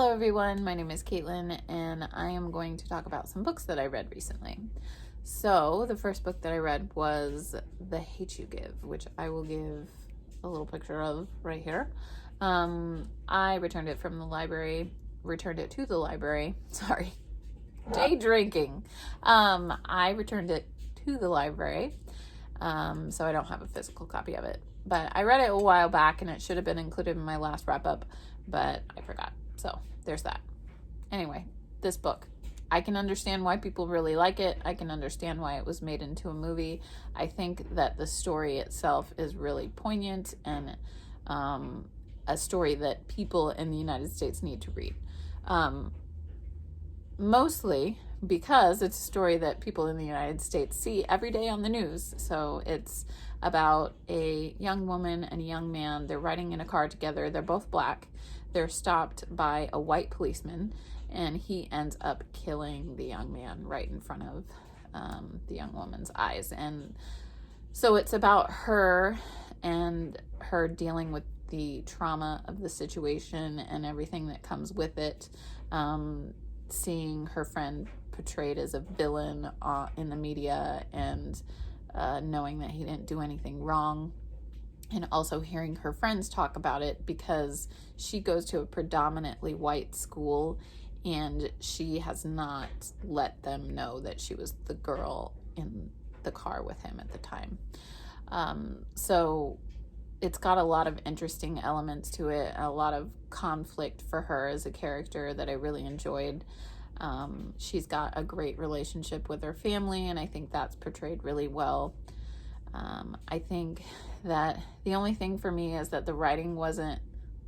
Hello everyone, my name is Caitlin and I am going to talk about some books that I read recently. So the first book that I read was The Hate You Give, which I will give a little picture of right here. I returned it to the library, day drinking. I returned it to the library, so I don't have a physical copy of it. But I read it a while back and it should have been included in my last wrap up, but I forgot. So there's that. Anyway, this book, I can understand why people really like it. I can understand why it was made into a movie. I think that the story itself is really poignant and a story that people in the United States need to read. Mostly because it's a story that people in the United States see every day on the news. So it's about a young woman and a young man. They're riding in a car together. They're both black. They're stopped by a white policeman, and he ends up killing the young man right in front of the young woman's eyes. And so it's about her and her dealing with the trauma of the situation and everything that comes with it. Seeing her friend portrayed as a villain in the media and knowing that he didn't do anything wrong, and also hearing her friends talk about it because she goes to a predominantly white school and she has not let them know that she was the girl in the car with him at the time. So it's got a lot of interesting elements to it, a lot of conflict for her as a character that I really enjoyed. She's got a great relationship with her family, and I think that's portrayed really well. I think that the only thing for me is that the writing wasn't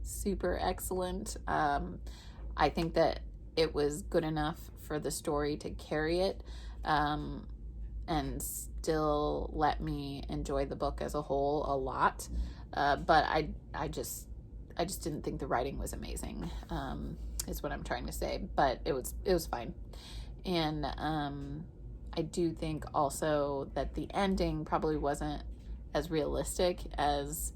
super excellent. I think that it was good enough for the story to carry it, and still let me enjoy the book as a whole a lot. But I just didn't think the writing was amazing, is what I'm trying to say. But it was fine. And I do think also that the ending probably wasn't as realistic as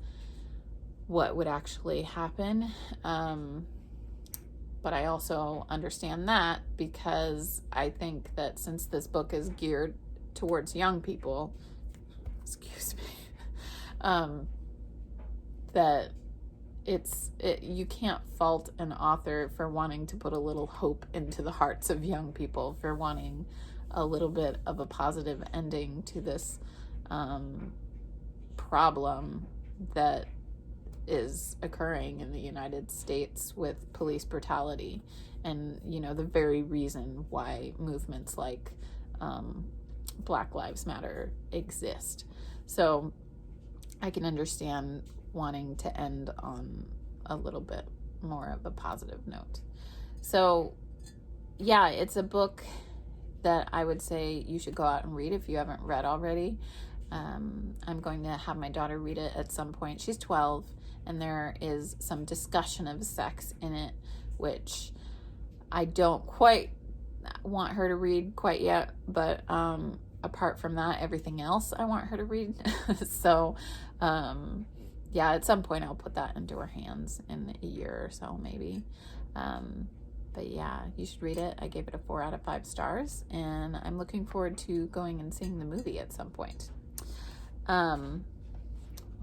what would actually happen. But I also understand that because I think that since this book is geared towards young people, that you can't fault an author for wanting to put a little hope into the hearts of young people, for wanting a little bit of a positive ending to this problem that is occurring in the United States with police brutality, and the very reason why movements like Black Lives Matter exist. So I can understand wanting to end on a little bit more of a positive note. So yeah, it's a book that I would say you should go out and read if you haven't read already. I'm going to have my daughter read it at some point. She's 12, and there is some discussion of sex in it, which I don't quite want her to read quite yet, but apart from that, everything else I want her to read. So yeah, at some point I'll put that into her hands in a year or so, maybe. But yeah, you should read it. I gave it a 4 out of 5 stars, and I'm looking forward to going and seeing the movie at some point. One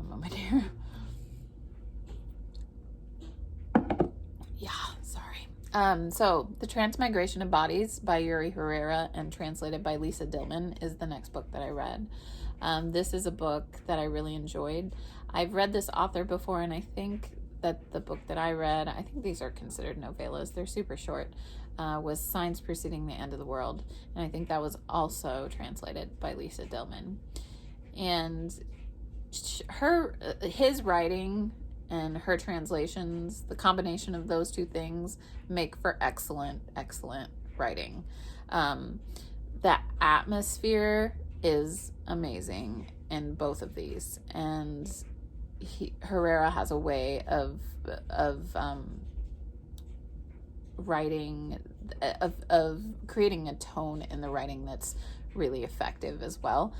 moment here. Yeah, sorry. So The Transmigration of Bodies by Yuri Herrera and translated by Lisa Dillman is the next book that I read. This is a book that I really enjoyed. I've read this author before, and I think that the book that I read, I think these are considered novellas, they're super short, was Signs Preceding the End of the World, and I think that was also translated by Lisa Dillman. And his writing and her translations, the combination of those two things make for excellent writing. The atmosphere is amazing in both of these, and Herrera has a way of writing, of creating a tone in the writing that's really effective as well.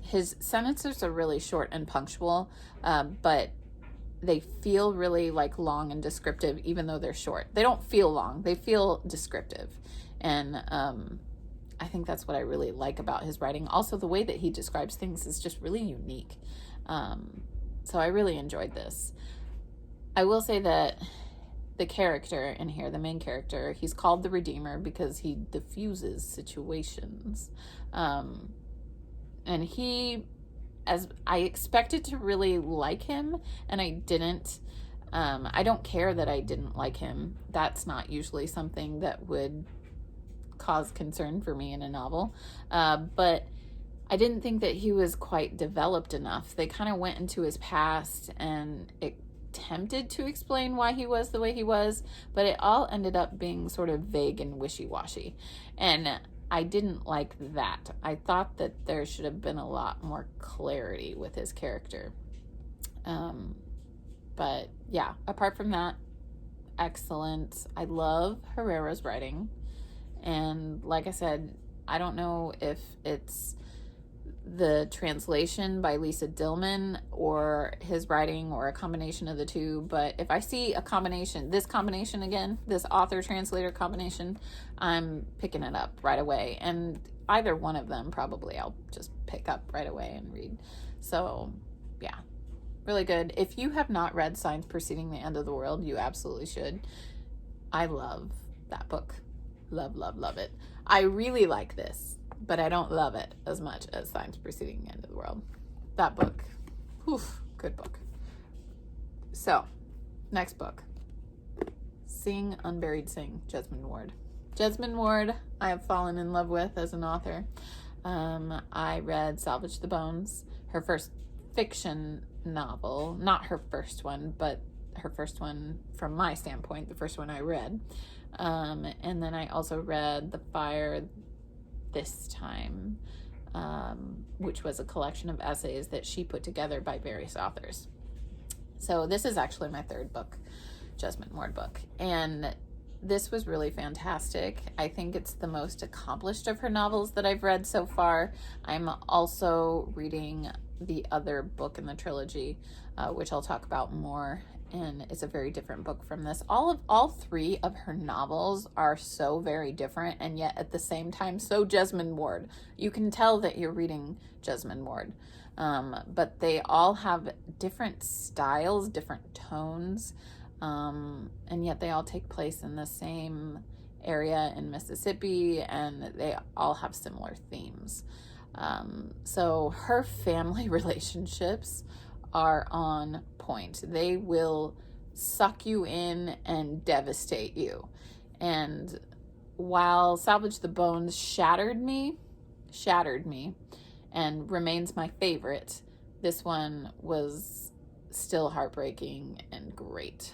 His sentences are really short and punctual, but they feel really like long and descriptive, even though they're short. They don't feel long, they feel descriptive. And I think that's what I really like about his writing. Also, the way that he describes things is just really unique. So I really enjoyed this. I will say that the character in here, the main character, he's called the Redeemer because he diffuses situations. And as I expected to really like him, and I didn't. I don't care that I didn't like him. That's not usually something that would cause concern for me in a novel. But I didn't think that he was quite developed enough. They kind of went into his past and attempted to explain why he was the way he was, but it all ended up being sort of vague and wishy-washy. And I didn't like that. I thought that there should have been a lot more clarity with his character. But yeah, apart from that, excellent. I love Herrera's writing. And like I said, I don't know if it's the translation by Lisa Dillman or his writing or a combination of the two, but if I see a combination, this author-translator combination, I'm picking it up right away. And either one of them probably I'll just pick up right away and read. So yeah, really good. If you have not read Signs Preceding the End of the World, you absolutely should. I love that book. Love it. I really like this, but I don't love it as much as Signs Preceding the End of the World. That book, good book. So, next book. Singh Unburied Singh, Jesmyn Ward. Jesmyn Ward, I have fallen in love with as an author. I read Salvage the Bones, her first fiction novel. Not her first one, but her first one from my standpoint, the first one I read. And then I also read The Fire This Time, which was a collection of essays that she put together by various authors. So this is actually my third book, Jesmyn Ward book. And this was really fantastic. I think it's the most accomplished of her novels that I've read so far. I'm also reading the other book in the trilogy, which I'll talk about more. And it's a very different book from this. All three of her novels are so very different, and yet at the same time so Jesmyn Ward. You can tell that you're reading Jesmyn Ward, but they all have different styles, different tones, and yet they all take place in the same area in Mississippi, and they all have similar themes. So her family relationships are on point. They will suck you in and devastate you. And while Salvage the Bones shattered me, and remains my favorite, this one was still heartbreaking and great.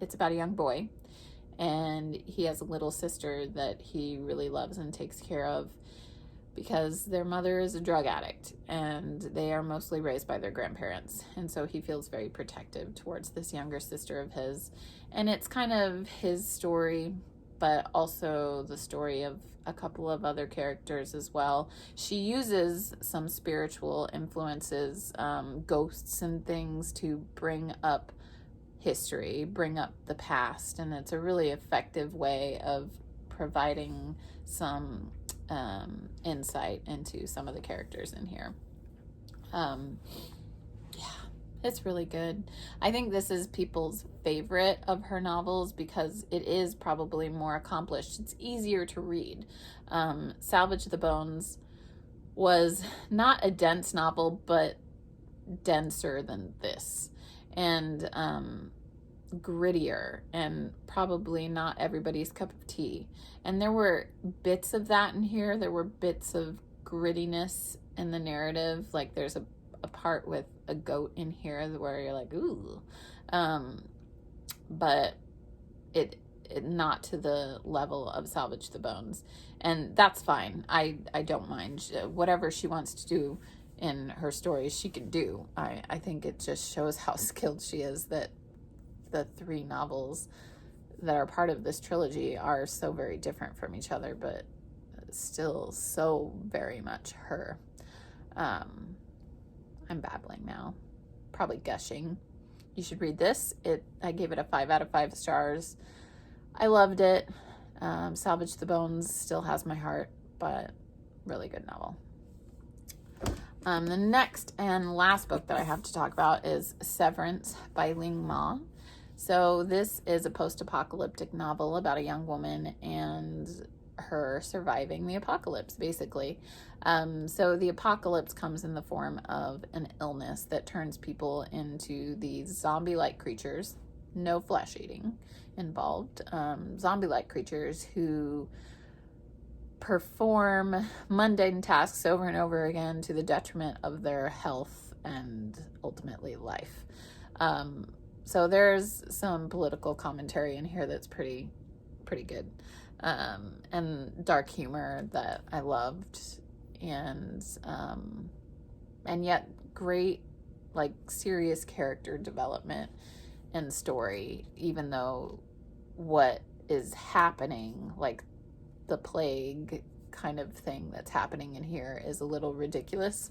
It's about a young boy, and he has a little sister that he really loves and takes care of, because their mother is a drug addict and they are mostly raised by their grandparents. And so he feels very protective towards this younger sister of his. And it's kind of his story, but also the story of a couple of other characters as well. She uses some spiritual influences, ghosts and things, to bring up history, bring up the past. And it's a really effective way of providing some insight into some of the characters in here. It's really good. I think this is people's favorite of her novels because it is probably more accomplished. It's easier to read. Salvage the Bones was not a dense novel, but denser than this, and grittier, and probably not everybody's cup of tea. And there were bits of that in here. There were bits of grittiness in the narrative. Like there's a part with a goat in here where you're like, ooh. But it not to the level of Salvage the Bones. And that's fine. I don't mind. Whatever she wants to do in her stories, she can do. I think it just shows how skilled she is that the three novels that are part of this trilogy are so very different from each other, but still so very much her. I'm babbling now. probably gushing. You should read this. I gave it a 5 out of 5 stars. I loved it. Salvage the Bones still has my heart, but really good novel. The next and last book that I have to talk about is Severance by Ling Ma. So this is a post-apocalyptic novel about a young woman and her surviving the apocalypse, basically. So the apocalypse comes in the form of an illness that turns people into these zombie-like creatures, no flesh eating involved, zombie-like creatures who perform mundane tasks over and over again to the detriment of their health and ultimately life. So there's some political commentary in here that's pretty good, and dark humor that I loved, and yet great, like, serious character development and story, even though what is happening, like the plague kind of thing that's happening in here, is a little ridiculous.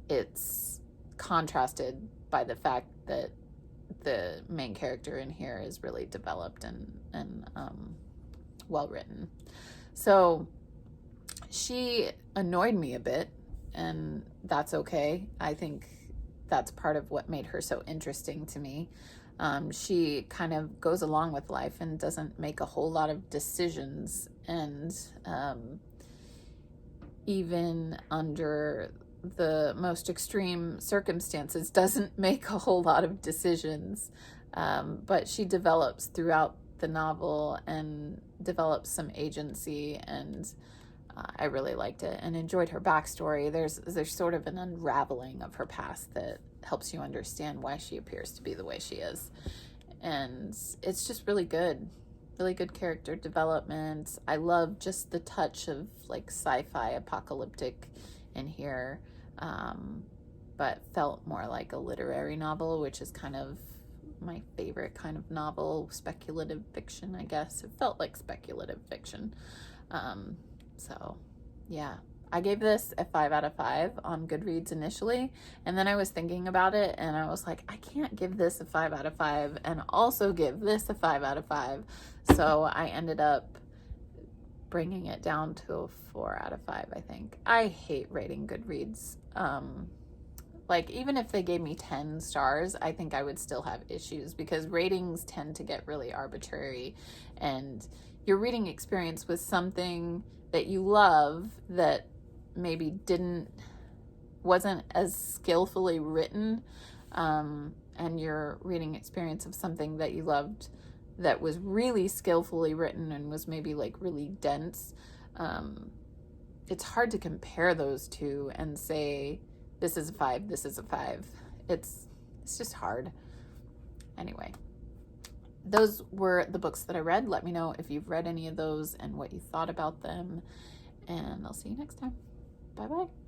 It's contrasted by the fact that the main character in here is really developed and well written. So she annoyed me a bit, and that's okay. I think that's part of what made her so interesting to me. She kind of goes along with life and doesn't make a whole lot of decisions, and even under the most extreme circumstances doesn't make a whole lot of decisions, but she develops throughout the novel and develops some agency, and I really liked it and enjoyed her backstory. There's sort of an unraveling of her past that helps you understand why she appears to be the way she is, and it's just really good character development. I love just the touch of like sci-fi apocalyptic in here, but felt more like a literary novel, which is kind of my favorite kind of novel. Speculative fiction, I guess. It felt like speculative fiction. So yeah, I gave this a 5 out of 5 on Goodreads initially, and then I was thinking about it and I was like, I can't give this a 5 out of 5 and also give this a 5 out of 5. So I ended up bringing it down to a 4 out of 5, I think. I hate rating Goodreads. Like, even if they gave me 10 stars, I think I would still have issues, because ratings tend to get really arbitrary, and your reading experience with something that you love that maybe wasn't as skillfully written, and your reading experience of something that you loved that was really skillfully written and was maybe like really dense, it's hard to compare those two and say this is a 5, this is a 5. It's just hard. Anyway, those were the books that I read. Let me know if you've read any of those and what you thought about them, and I'll see you next time. Bye bye.